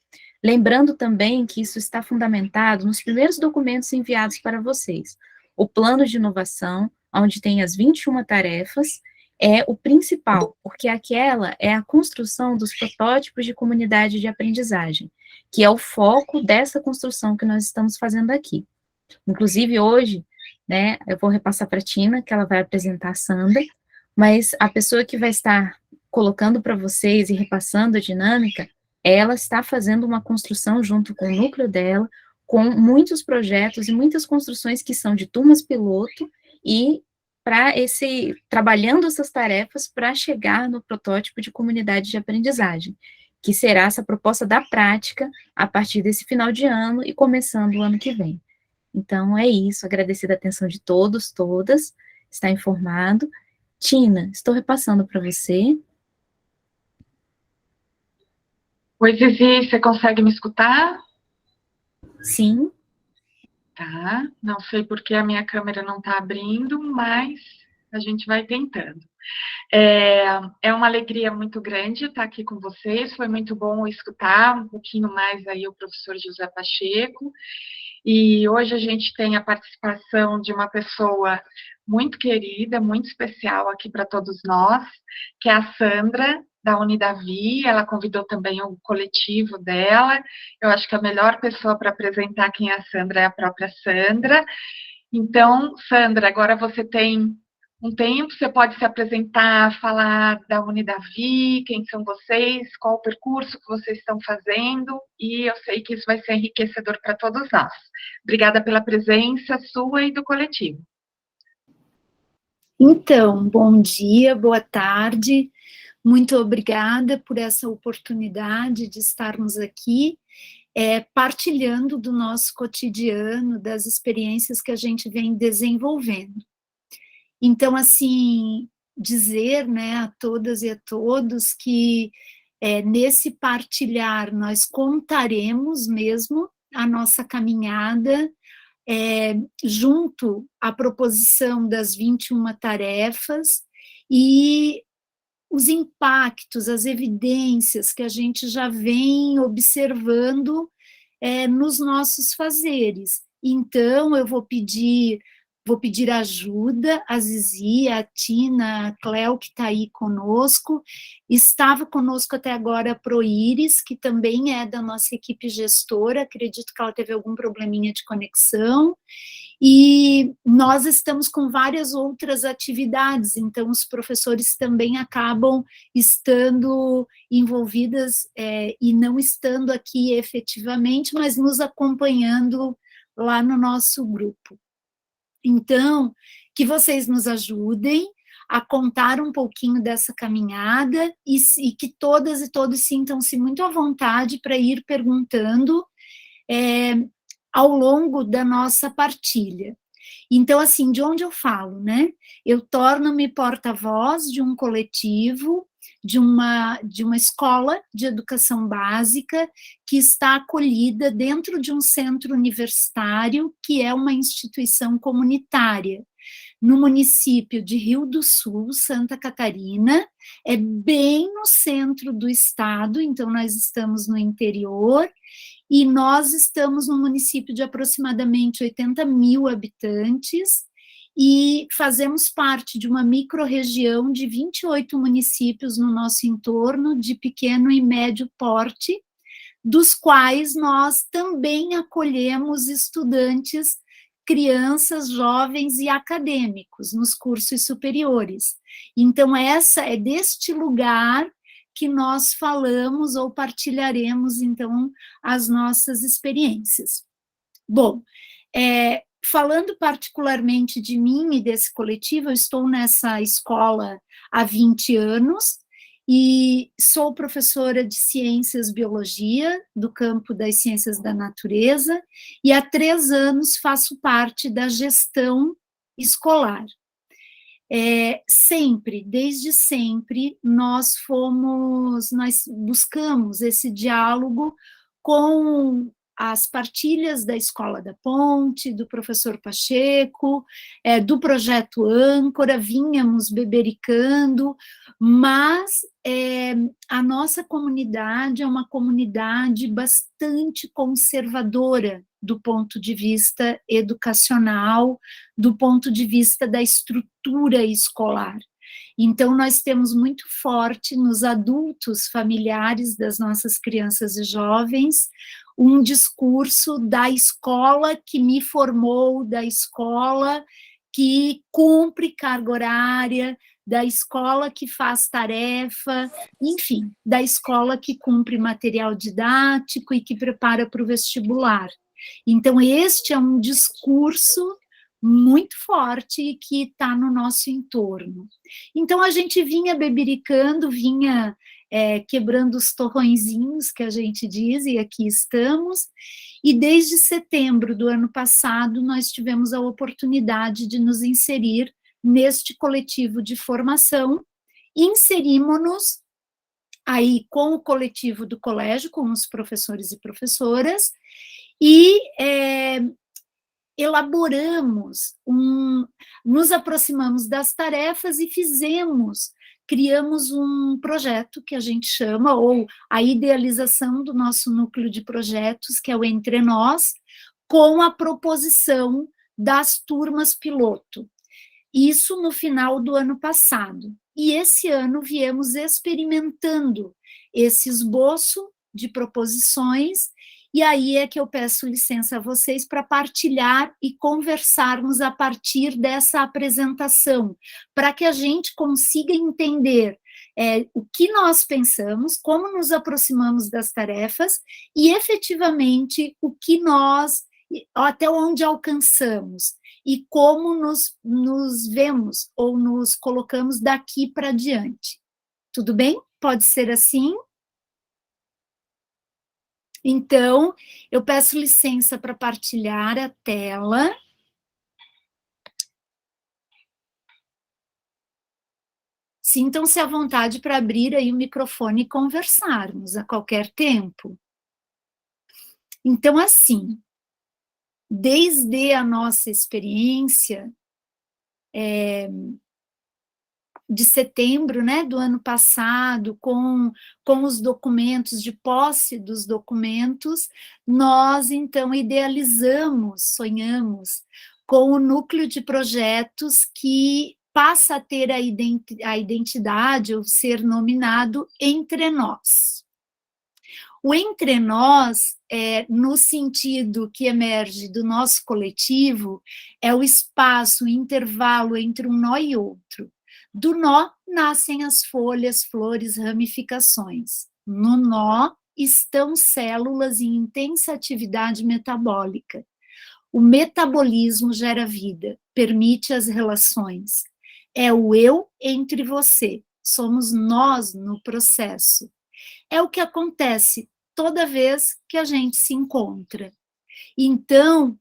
Lembrando também que isso está fundamentado nos primeiros documentos enviados para vocês. O plano de inovação, onde tem as 21 tarefas, é o principal, porque aquela é a construção dos protótipos de comunidade de aprendizagem, que é o foco dessa construção que nós estamos fazendo aqui. Inclusive, hoje, né, eu vou repassar para a Tina, que ela vai apresentar a Sandra, mas a pessoa que vai estar colocando para vocês e repassando a dinâmica, ela está fazendo uma construção junto com o núcleo dela, com muitos projetos e muitas construções que são de turmas piloto, e trabalhando essas tarefas para chegar no protótipo de comunidade de aprendizagem, que será essa proposta da prática a partir desse final de ano e começando o ano que vem. Então, é isso, agradecer a atenção de todos, todas, está informado. Tina, estou repassando para você. Oi, Zizi, você consegue me escutar? Sim. Tá, não sei porque a minha câmera não está abrindo, mas a gente vai tentando. É uma alegria muito grande estar aqui com vocês, foi muito bom escutar um pouquinho mais aí o professor José Pacheco, e hoje a gente tem a participação de uma pessoa muito querida, muito especial aqui para todos nós, que é a Sandra, da Unidavi. Ela convidou também o coletivo dela. Eu acho que a melhor pessoa para apresentar quem é a Sandra é a própria Sandra. Então, Sandra, agora você tem um tempo, você pode se apresentar, falar da Unidavi, quem são vocês, qual o percurso que vocês estão fazendo, e eu sei que isso vai ser enriquecedor para todos nós. Obrigada pela presença sua e do coletivo. Então, bom dia, boa tarde, muito obrigada por essa oportunidade de estarmos aqui, partilhando do nosso cotidiano, das experiências que a gente vem desenvolvendo. Então, assim, dizer, né, a todas e a todos que nesse partilhar nós contaremos mesmo a nossa caminhada junto à proposição das 21 tarefas e os impactos, as evidências que a gente já vem observando nos nossos fazeres. Então, eu vou pedir ajuda a Zizi, a Tina, a Cléo, que está aí conosco. Estava conosco até agora a Proíris, que também é da nossa equipe gestora, acredito que ela teve algum probleminha de conexão, e nós estamos com várias outras atividades, então os professores também acabam estando envolvidas e não estando aqui efetivamente, mas nos acompanhando lá no nosso grupo. Então, que vocês nos ajudem a contar um pouquinho dessa caminhada e que todas e todos sintam-se muito à vontade para ir perguntando ao longo da nossa partilha. Então, assim, de onde eu falo, né? Eu torno-me porta-voz de um coletivo, de uma escola de educação básica que está acolhida dentro de um centro universitário, que é uma instituição comunitária, no município de Rio do Sul, Santa Catarina, é bem no centro do estado, então nós estamos no interior, e nós estamos num município de aproximadamente 80 mil habitantes, e fazemos parte de uma microrregião de 28 municípios no nosso entorno, de pequeno e médio porte, dos quais nós também acolhemos estudantes, crianças, jovens e acadêmicos nos cursos superiores. Então, essa é deste lugar que nós falamos ou partilharemos, então, as nossas experiências. Bom, falando particularmente de mim e desse coletivo, eu estou nessa escola há 20 anos e sou professora de Ciências Biologia, do campo das Ciências da Natureza, e há 3 anos faço parte da gestão escolar. Desde sempre, nós buscamos esse diálogo com as partilhas da Escola da Ponte, do professor Pacheco, do projeto Âncora, vínhamos bebericando, mas a nossa comunidade é uma comunidade bastante conservadora do ponto de vista educacional, do ponto de vista da estrutura escolar. Então, nós temos muito forte nos adultos familiares das nossas crianças e jovens um discurso da escola que me formou, da escola que cumpre carga horária, da escola que faz tarefa, enfim, da escola que cumpre material didático e que prepara para o vestibular. Então, este é um discurso muito forte que está no nosso entorno. Então, a gente vinha bebericando, vinha quebrando os torrõezinhos, que a gente diz, e aqui estamos, e desde setembro do ano passado, nós tivemos a oportunidade de nos inserir neste coletivo de formação, inserimos-nos aí com o coletivo do colégio, com os professores e professoras, e elaboramos, nos aproximamos das tarefas e criamos um projeto que a gente chama, ou a idealização do nosso núcleo de projetos, que é o Entre Nós, com a proposição das turmas piloto. Isso no final do ano passado. E esse ano viemos experimentando esse esboço de proposições, e aí é que eu peço licença a vocês para partilhar e conversarmos a partir dessa apresentação, para que a gente consiga entender o que nós pensamos, como nos aproximamos das tarefas e, efetivamente, o que nós, até onde alcançamos e como nos vemos ou nos colocamos daqui para diante. Tudo bem? Pode ser assim? Então, eu peço licença para partilhar a tela. Sintam-se à vontade para abrir aí o microfone e conversarmos a qualquer tempo. Então, assim, desde a nossa experiência de setembro, né, do ano passado, com os documentos, de posse dos documentos, nós, então, idealizamos, sonhamos com o núcleo de projetos que passa a ter a identidade, ou ser nominado Entre Nós. O Entre Nós, no sentido que emerge do nosso coletivo, é o espaço, o intervalo entre um nó e outro. Do nó nascem as folhas, flores, ramificações. No nó estão células em intensa atividade metabólica. O metabolismo gera vida, permite as relações. É o eu entre você, somos nós no processo. É o que acontece toda vez que a gente se encontra. Então,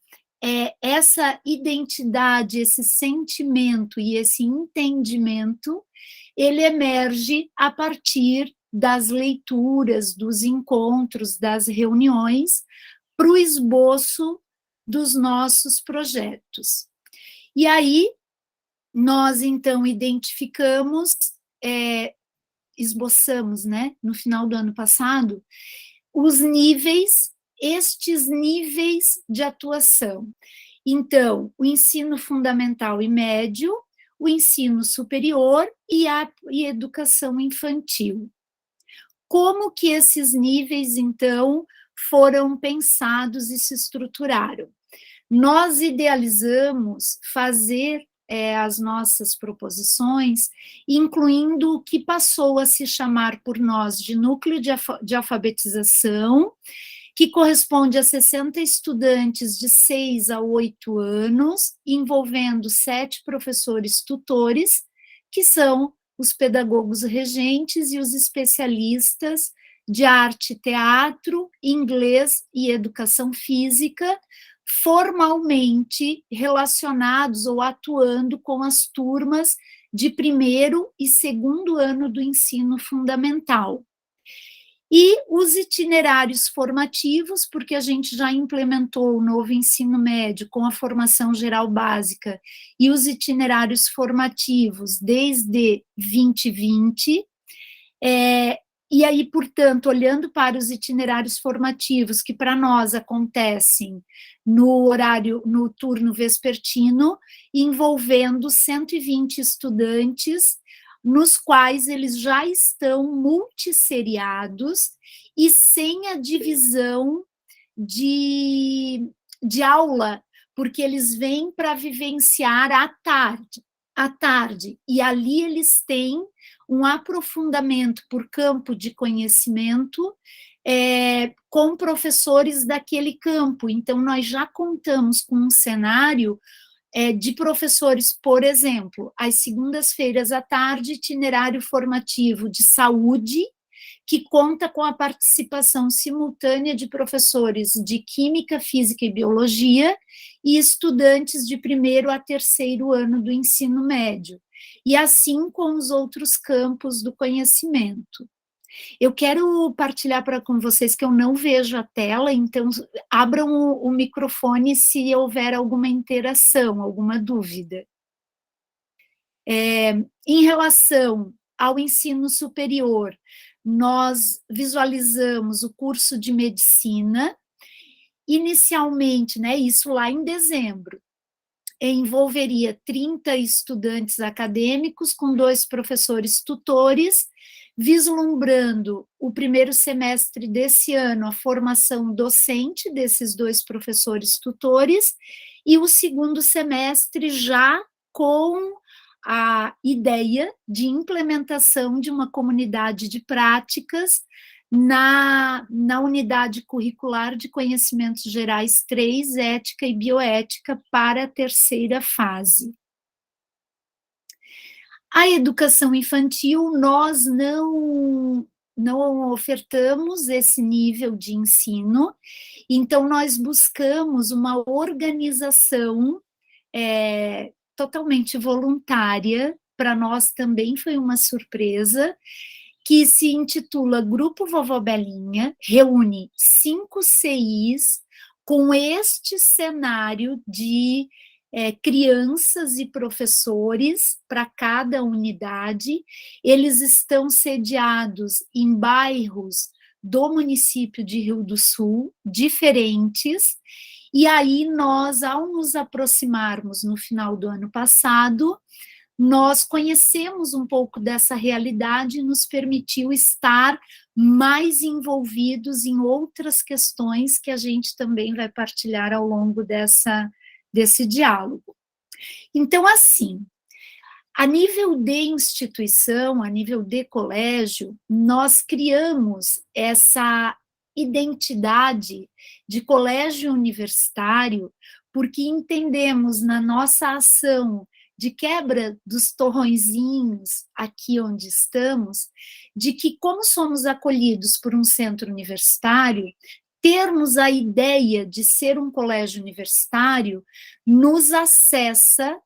essa identidade, esse sentimento e esse entendimento, ele emerge a partir das leituras, dos encontros, das reuniões, para o esboço dos nossos projetos. E aí, nós, então, identificamos, esboçamos, né, no final do ano passado, estes níveis de atuação. Então, o ensino fundamental e médio, o ensino superior e a educação infantil. Como que esses níveis, então, foram pensados e se estruturaram? Nós idealizamos fazer as nossas proposições, incluindo o que passou a se chamar por nós de núcleo de alfabetização, que corresponde a 60 estudantes de 6 a 8 anos, envolvendo 7 professores tutores, que são os pedagogos regentes e os especialistas de arte, teatro, inglês e educação física, formalmente relacionados ou atuando com as turmas de primeiro e segundo ano do ensino fundamental. E os itinerários formativos, porque a gente já implementou o novo ensino médio com a formação geral básica e os itinerários formativos desde 2020, e aí, portanto, olhando para os itinerários formativos, que para nós acontecem no turno vespertino, envolvendo 120 estudantes, nos quais eles já estão multisseriados e sem a divisão de aula, porque eles vêm para vivenciar à tarde, e ali eles têm um aprofundamento por campo de conhecimento com professores daquele campo. Então, nós já contamos com um cenário de professores, por exemplo, às segundas-feiras à tarde, itinerário formativo de saúde, que conta com a participação simultânea de professores de Química, Física e Biologia e estudantes de 1º a 3º ano do ensino médio, e assim com os outros campos do conhecimento. Eu quero partilhar com vocês que eu não vejo a tela, então abram o microfone se houver alguma interação, alguma dúvida. Em relação ao ensino superior, nós visualizamos o curso de medicina, inicialmente, isso lá em dezembro, envolveria 30 estudantes acadêmicos com 2 professores tutores, vislumbrando o 1º semestre desse ano a formação docente desses 2 professores tutores, e o 2º semestre já com a ideia de implementação de uma comunidade de práticas na unidade curricular de Conhecimentos Gerais 3, Ética e Bioética, para a 3ª fase. A educação infantil, nós não ofertamos esse nível de ensino, então nós buscamos uma organização totalmente voluntária, para nós também foi uma surpresa, que se intitula Grupo Vovó Belinha, reúne 5 CIs com este cenário de crianças e professores para cada unidade. Eles estão sediados em bairros do município de Rio do Sul, diferentes, e aí nós, ao nos aproximarmos no final do ano passado, nós conhecemos um pouco dessa realidade e nos permitiu estar mais envolvidos em outras questões que a gente também vai partilhar ao longo desse diálogo. Então, assim, a nível de instituição, a nível de colégio, nós criamos essa identidade de colégio universitário porque entendemos na nossa ação de quebra dos torrõezinhos aqui onde estamos, de que como somos acolhidos por um centro universitário, termos a ideia de ser um colégio universitário nos acessa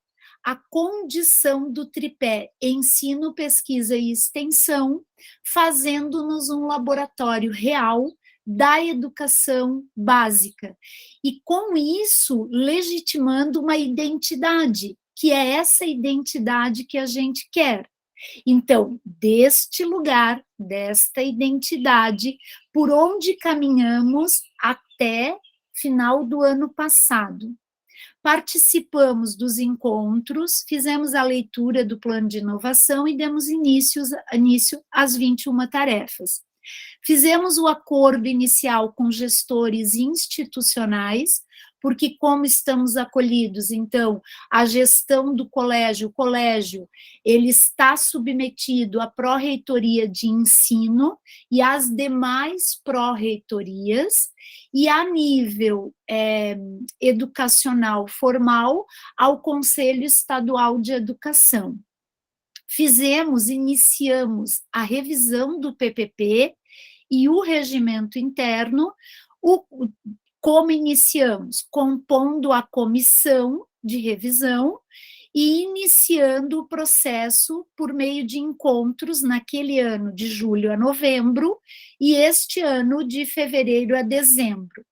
a condição do tripé ensino, pesquisa e extensão, fazendo-nos um laboratório real da educação básica, e com isso legitimando uma identidade, que é essa identidade que a gente quer. Então, deste lugar, desta identidade, por onde caminhamos até final do ano passado. Participamos dos encontros, fizemos a leitura do plano de inovação e demos início às 21 tarefas. Fizemos o acordo inicial com gestores institucionais, porque como estamos acolhidos, então, a gestão do colégio, o colégio, ele está submetido à pró-reitoria de ensino e às demais pró-reitorias, e a nível educacional formal, ao Conselho Estadual de Educação. Iniciamos a revisão do PPP e o regimento interno. Como iniciamos? Compondo a comissão de revisão e iniciando o processo por meio de encontros naquele ano de julho a novembro e este ano de fevereiro a dezembro.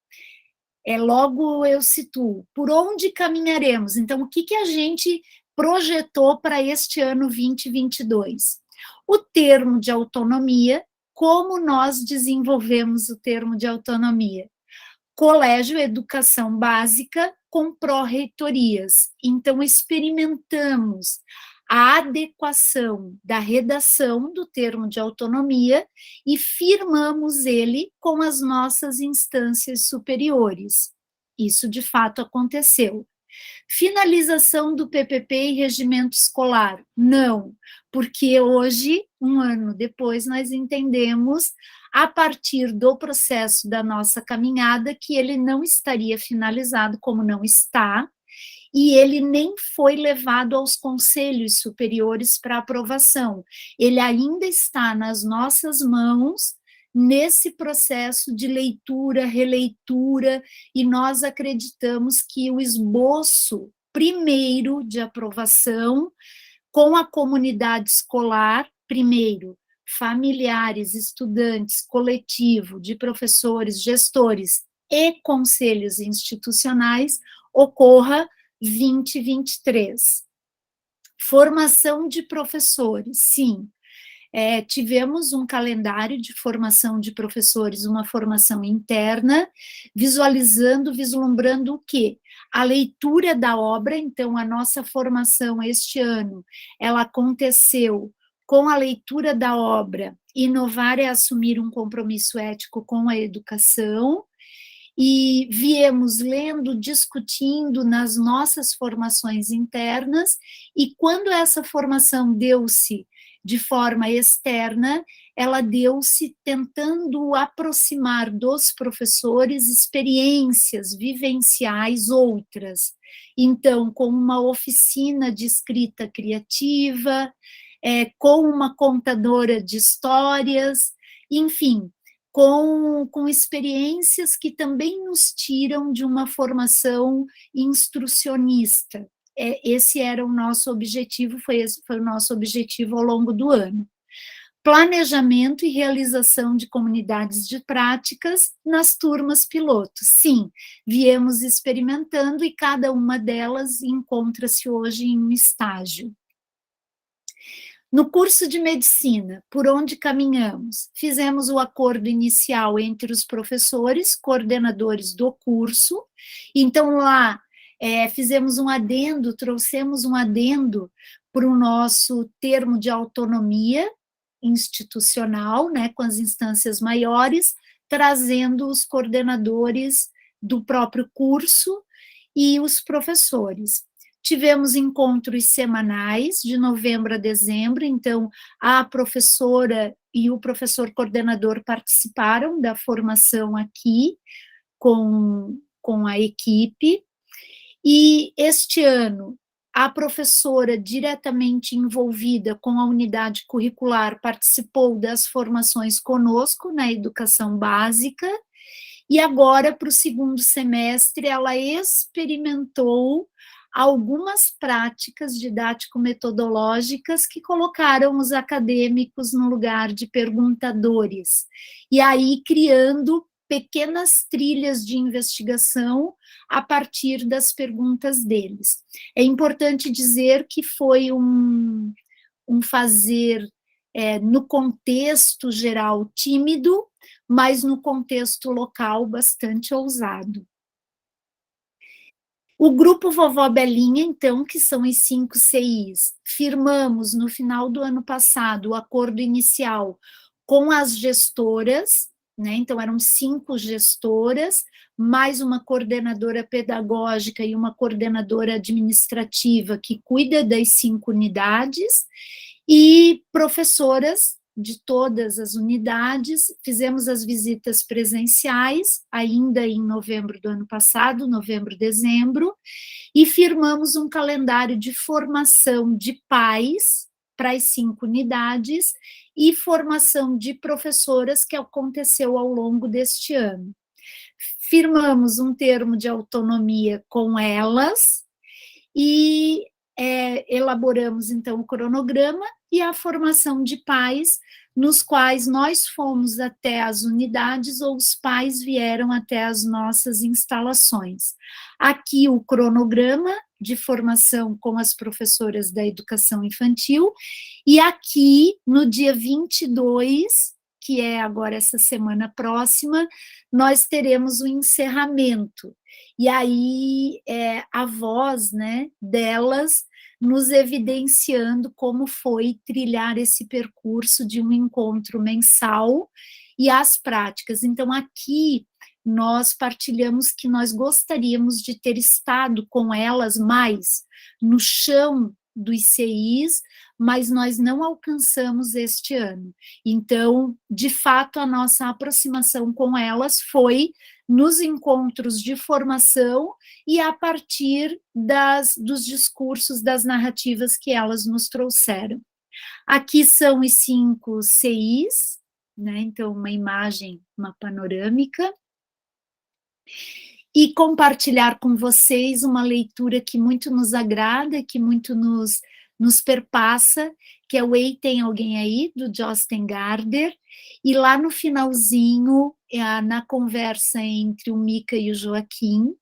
Logo eu situo, por onde caminharemos? Então, o que a gente projetou para este ano 2022? O termo de autonomia, como nós desenvolvemos o termo de autonomia? Colégio Educação Básica com pró-reitorias. Então, experimentamos a adequação da redação do termo de autonomia e firmamos ele com as nossas instâncias superiores. Isso, de fato, aconteceu. Finalização do PPP e regimento escolar? Não, porque hoje, um ano depois, nós entendemos, a partir do processo da nossa caminhada, que ele não estaria finalizado, como não está, e ele nem foi levado aos conselhos superiores para aprovação. Ele ainda está nas nossas mãos, nesse processo de leitura, releitura, e nós acreditamos que o esboço primeiro de aprovação com a comunidade escolar, primeiro, familiares, estudantes, coletivo, de professores, gestores e conselhos institucionais, ocorra 2023. Formação de professores, sim. Tivemos um calendário de formação de professores, uma formação interna, vislumbrando o quê? A leitura da obra. Então, a nossa formação este ano, ela aconteceu com a leitura da obra, Inovar é assumir um compromisso ético com a educação, e viemos lendo, discutindo nas nossas formações internas, e quando essa formação deu-se de forma externa, ela deu-se tentando aproximar dos professores experiências vivenciais outras. Então, com uma oficina de escrita criativa, com uma contadora de histórias, enfim, com experiências que também nos tiram de uma formação instrucionista. Esse era o nosso objetivo, foi o nosso objetivo ao longo do ano. Planejamento e realização de comunidades de práticas nas turmas pilotos. Sim, viemos experimentando e cada uma delas encontra-se hoje em um estágio. No curso de medicina, por onde caminhamos? Fizemos o acordo inicial entre os professores, coordenadores do curso, então lá fizemos um adendo, trouxemos um adendo para o nosso termo de autonomia institucional, né, com as instâncias maiores, trazendo os coordenadores do próprio curso e os professores. Tivemos encontros semanais, de novembro a dezembro, então a professora e o professor coordenador participaram da formação aqui com a equipe, e este ano a professora diretamente envolvida com a unidade curricular participou das formações conosco na educação básica, e agora, para o segundo semestre, ela experimentou algumas práticas didático-metodológicas que colocaram os acadêmicos no lugar de perguntadores, e aí criando pequenas trilhas de investigação a partir das perguntas deles. É importante dizer que foi um fazer no contexto geral tímido, mas no contexto local bastante ousado. O grupo Vovó Belinha, então, que são os 5 CIs, firmamos no final do ano passado o acordo inicial com as gestoras, né? Então eram 5 gestoras, mais uma coordenadora pedagógica e uma coordenadora administrativa que cuida das 5 unidades, e professoras de todas as unidades. Fizemos as visitas presenciais, ainda em novembro do ano passado, novembro, dezembro, e firmamos um calendário de formação de pais para as 5 unidades e formação de professoras que aconteceu ao longo deste ano. Firmamos um termo de autonomia com elas e elaboramos, então, o cronograma e a formação de pais, nos quais nós fomos até as unidades ou os pais vieram até as nossas instalações. Aqui o cronograma de formação com as professoras da educação infantil, e aqui, no dia 22, que é agora essa semana próxima, nós teremos o encerramento. E aí a voz, né, delas nos evidenciando como foi trilhar esse percurso de um encontro mensal e as práticas. Então, aqui nós partilhamos que nós gostaríamos de ter estado com elas mais no chão do ICIs, mas nós não alcançamos este ano. Então, de fato, a nossa aproximação com elas foi nos encontros de formação e a partir dos discursos, das narrativas que elas nos trouxeram. Aqui são os 5 CIs, né? Então, uma imagem, uma panorâmica, e compartilhar com vocês uma leitura que muito nos agrada, que muito nos perpassa, que é o Ei, Tem Alguém Aí, do Josten Garder, e lá no finalzinho, na conversa entre o Mica e o Joaquim,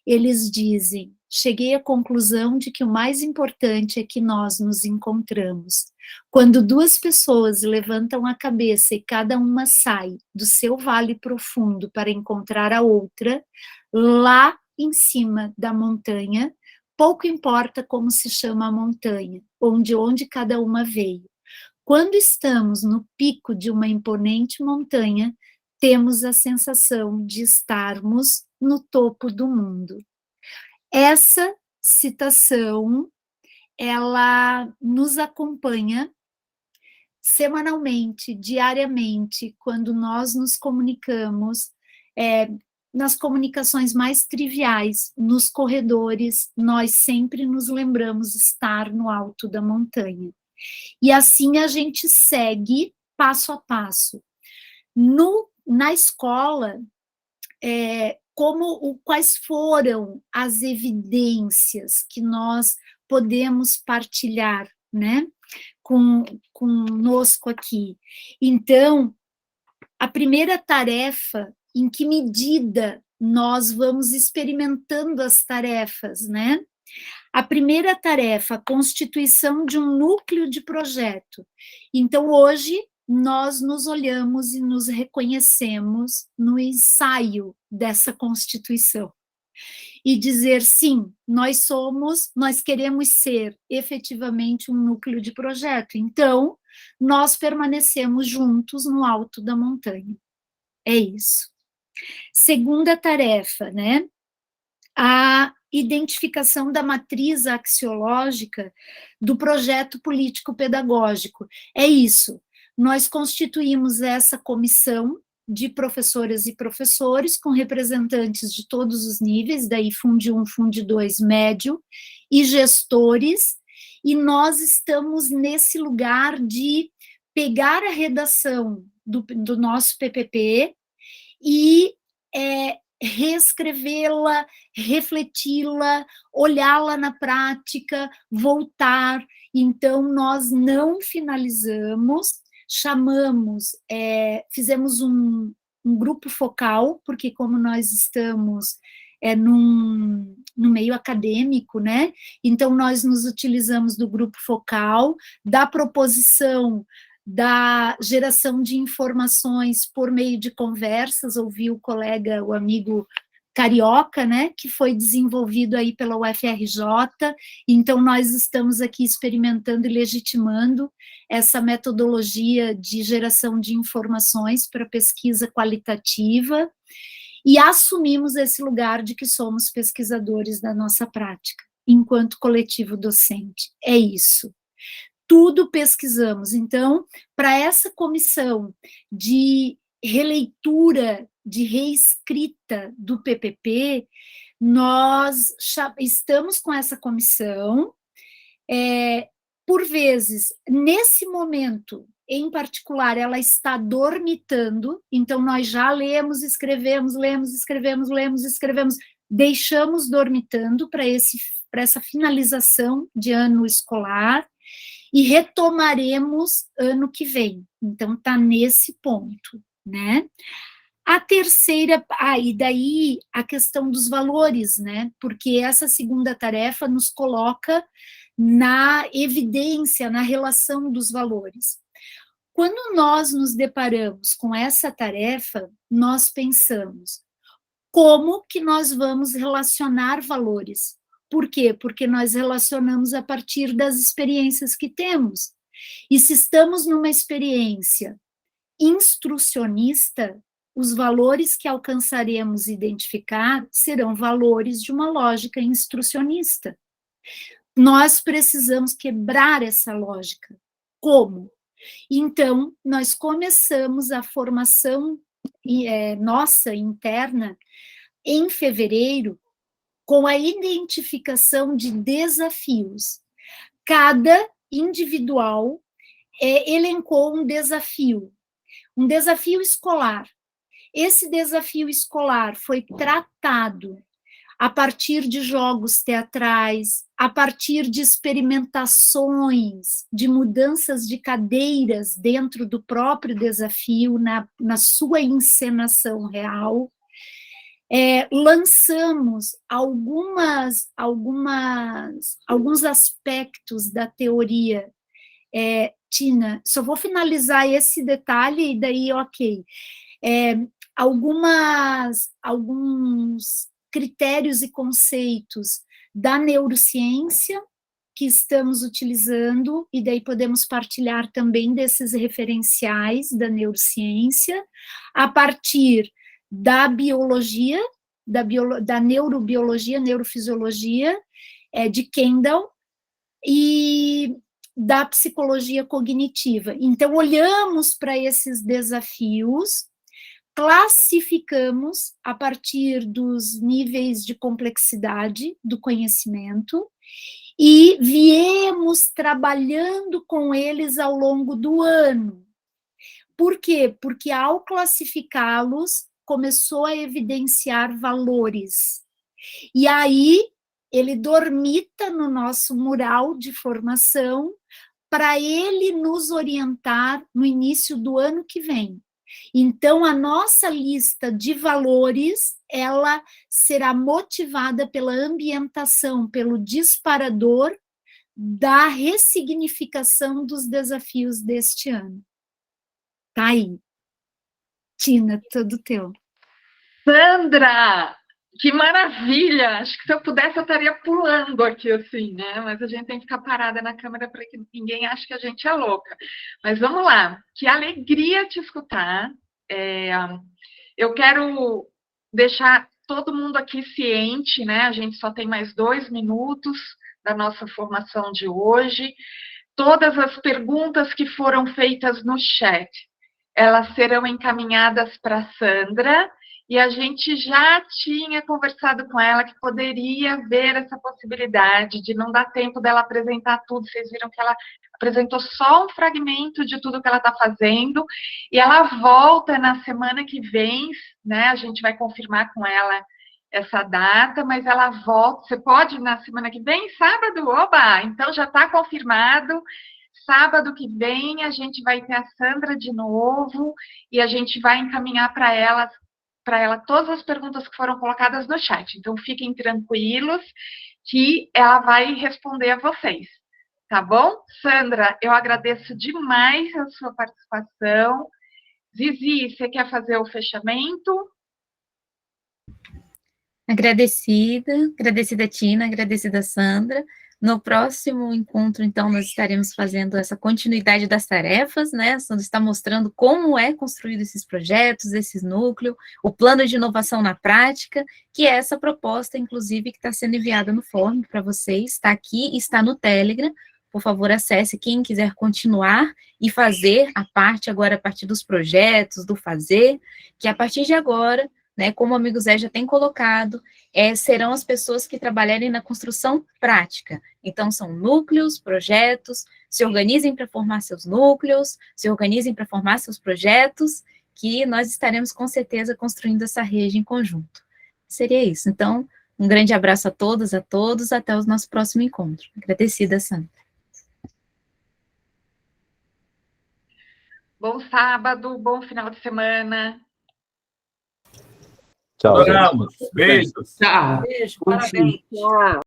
eles dizem: cheguei à conclusão de que o mais importante é que nós nos encontramos. Quando 2 pessoas levantam a cabeça e cada uma sai do seu vale profundo para encontrar a outra, lá em cima da montanha, pouco importa como se chama a montanha, onde cada uma veio. Quando estamos no pico de uma imponente montanha, temos a sensação de estarmos no topo do mundo. Essa citação, ela nos acompanha semanalmente, diariamente, quando nós nos comunicamos, nas comunicações mais triviais, nos corredores, nós sempre nos lembramos de estar no alto da montanha. E assim a gente segue passo a passo. Na escola, quais foram as evidências que nós podemos partilhar, né, conosco aqui? Então, a primeira tarefa, em que medida nós vamos experimentando as tarefas, né? A primeira tarefa, a constituição de um núcleo de projeto. Então, hoje, nós nos olhamos e nos reconhecemos no ensaio dessa constituição. E dizer, sim, nós queremos ser efetivamente um núcleo de projeto. Então, nós permanecemos juntos no alto da montanha. É isso. Segunda tarefa, né? A identificação da matriz axiológica do projeto político-pedagógico. É isso. Nós constituímos essa comissão de professoras e professores com representantes de todos os níveis, daí Fundi 1, Fundi 2, médio, e gestores, e nós estamos nesse lugar de pegar a redação do nosso PPP e reescrevê-la, refleti-la, olhá-la na prática, voltar. Então, nós não finalizamos, fizemos um grupo focal, porque como nós estamos no meio acadêmico, né? Então, nós nos utilizamos do grupo focal, da proposição da geração de informações por meio de conversas, ouvi o colega, o amigo Carioca, né, que foi desenvolvido aí pela UFRJ, então nós estamos aqui experimentando e legitimando essa metodologia de geração de informações para pesquisa qualitativa, e assumimos esse lugar de que somos pesquisadores da nossa prática, enquanto coletivo docente. É isso. Tudo pesquisamos. Então, para essa comissão de releitura, de reescrita do PPP, nós estamos com essa comissão. Por vezes, nesse momento, em particular, ela está dormitando, então nós já lemos, escrevemos, deixamos dormitando para essa finalização de ano escolar e retomaremos ano que vem. Então, está nesse ponto, né? A terceira, e daí a questão dos valores, né? Porque essa segunda tarefa nos coloca na evidência, na relação dos valores. Quando nós nos deparamos com essa tarefa, nós pensamos, como que nós vamos relacionar valores? Por quê? Porque nós relacionamos a partir das experiências que temos. E se estamos numa experiência instrucionista, os valores que alcançaremos identificar serão valores de uma lógica instrucionista. Nós precisamos quebrar essa lógica. Como? Então, nós começamos a formação nossa interna em fevereiro com a identificação de desafios. Cada individual elencou um desafio escolar. Esse desafio escolar foi tratado a partir de jogos teatrais, a partir de experimentações, de mudanças de cadeiras dentro do próprio desafio, na sua encenação real. Lançamos alguns aspectos da teoria. Tina, só vou finalizar esse detalhe e daí, ok. Alguns critérios e conceitos da neurociência que estamos utilizando, e daí podemos partilhar também desses referenciais da neurociência, a partir da biologia, da neurobiologia, neurofisiologia, de Kendall, e da psicologia cognitiva. Então, olhamos para esses desafios, classificamos a partir dos níveis de complexidade do conhecimento e viemos trabalhando com eles ao longo do ano. Por quê? Porque ao classificá-los, começou a evidenciar valores. E aí, ele dormita no nosso mural de formação para ele nos orientar no início do ano que vem. Então, a nossa lista de valores, ela será motivada pela ambientação, pelo disparador da ressignificação dos desafios deste ano. Tá aí. Tina, tudo teu. Sandra, que maravilha! Acho que se eu pudesse eu estaria pulando aqui assim, né? Mas a gente tem que ficar parada na câmera para que ninguém ache que a gente é louca. Mas vamos lá, que alegria te escutar. Eu quero deixar todo mundo aqui ciente, né? A gente só tem mais 2 minutos da nossa formação de hoje. Todas as perguntas que foram feitas no chat, elas serão encaminhadas para a Sandra, e a gente já tinha conversado com ela que poderia haver essa possibilidade de não dar tempo dela apresentar tudo. Vocês viram que ela apresentou só um fragmento de tudo que ela está fazendo, e ela volta na semana que vem, né? A gente vai confirmar com ela essa data, mas ela volta. Você pode na semana que vem, sábado? Oba! Então já está confirmado. Sábado que vem a gente vai ter a Sandra de novo e a gente vai encaminhar para ela todas as perguntas que foram colocadas no chat. Então, fiquem tranquilos que ela vai responder a vocês, tá bom? Sandra, eu agradeço demais a sua participação. Zizi, você quer fazer o fechamento? Agradecida, Tina, agradecida, Sandra. No próximo encontro, então, nós estaremos fazendo essa continuidade das tarefas, né? A Sandra está mostrando como é construído esses projetos, esses núcleos, o plano de inovação na prática, que é essa proposta, inclusive, que está sendo enviada no fórum para vocês, está aqui, está no Telegram. Por favor, acesse quem quiser continuar e fazer a parte agora, a partir dos projetos, do fazer, que a partir de agora, né, como o amigo Zé já tem colocado, serão as pessoas que trabalharem na construção prática. Então, são núcleos, projetos, se organizem para formar seus núcleos, se organizem para formar seus projetos, que nós estaremos, com certeza, construindo essa rede em conjunto. Seria isso. Então, Um grande abraço a todos, até o nosso próximo encontro. Agradecida, Sandra. Bom sábado, bom final de semana. Tchau, gente. Adoramos. Beijos. Tchau. Beijo, Bom parabéns. dia.